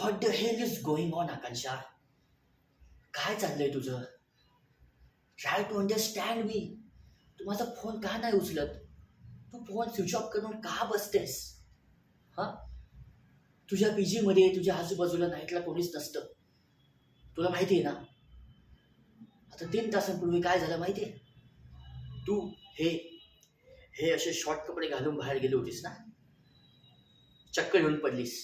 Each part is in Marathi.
What the hell is going on Akanksha? काय चाललंय तुझं? Try to understand me. तू माझा फोन का नाही उचलत? तू फोन स्विच ऑफ करून का बसतेस? हा, तुझ्या पीजी मध्ये तुझ्या आजूबाजूला नाईटला कोणीच नसतं. तुला माहिती आहे ना? आता 3 तासांपूर्वी काय झालं माहिती आहे? तू हे हे असे शॉर्ट कपडे घालून बाहेर गेली होतीस ना, चक्कर येऊन पडलीस.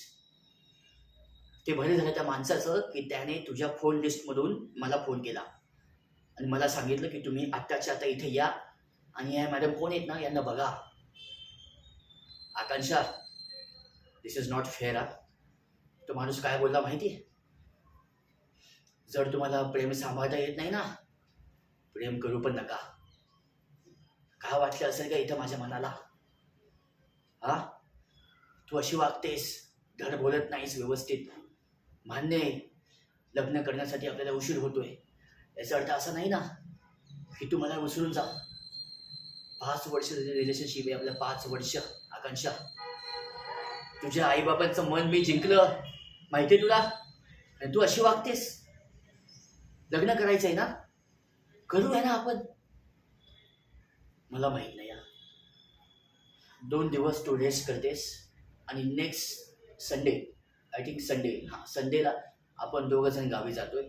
ते बरे झालं त्या माणसाचं की त्याने तुझ्या फोन लिस्टमधून मला फोन केला आणि मला सांगितलं की तुम्ही आत्ताच्या आता इथे या आणि या मॅडम कोण आहेत ना यांना बघा. आकांक्षा, दिस इज नॉट फेअर. तो माणूस काय बोलला माहिती आहे? जर तुम्हाला प्रेम सांभाळता येत नाही ना, प्रेम करू पण नका. काय वाटलं असेल का इथं माझ्या मनाला? हा, तू अशी वागतेस, धड बोलत नाहीस व्यवस्थित. मान्य आहे, लग्न करण्यासाठी आपल्याला उशीर होतोय. याचा अर्थ असा नाही ना की तू मला विसरून जा. 5 वर्ष रिलेशनशिप आहे आपल्या, 5 वर्ष. आकांक्षा, तुझ्या आईबाबांचं मन मी जिंकलं, माहितीये तुला? आणि तू अशी वागतेस. लग्न करायचंय ना, करूया ना आपण. मला माहित नाही. 2 दिवस तू रेस्ट करतेस आणि next Sunday, I think Sunday, संडेला आपण 2 जण गावी जातोय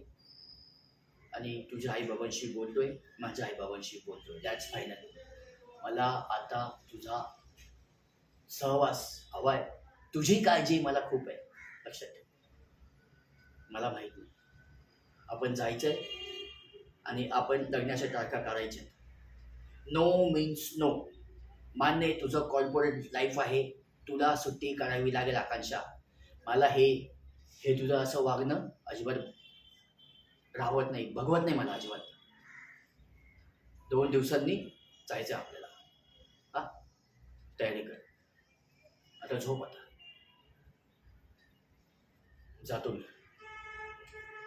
आणि तुझ्या आईबाबांशी बोलतोय, माझ्या आईबाबांशी बोलतोय. That's final. मला आता तुझा सहवास हवाय. तुझी काळजी मला खूप आहे, लक्षात ठेव. मला माहित नाही, आपण जायचंय आणि आपण लग्नाच्या तारखा काढायच्या. No means no. मान्य आहे, तुझं कॉर्पोरेट लाईफ आहे, तुला सुट्टी काढावी लागेल आकांक्षा. मला हे तुझं असं वागणं अजिबात राहत नाही, भगवत नाही मला अजिबात. 2 दिवसांनी जायचं आपल्याला. हा, तयारी कर. आता झोप. आता जातो मी.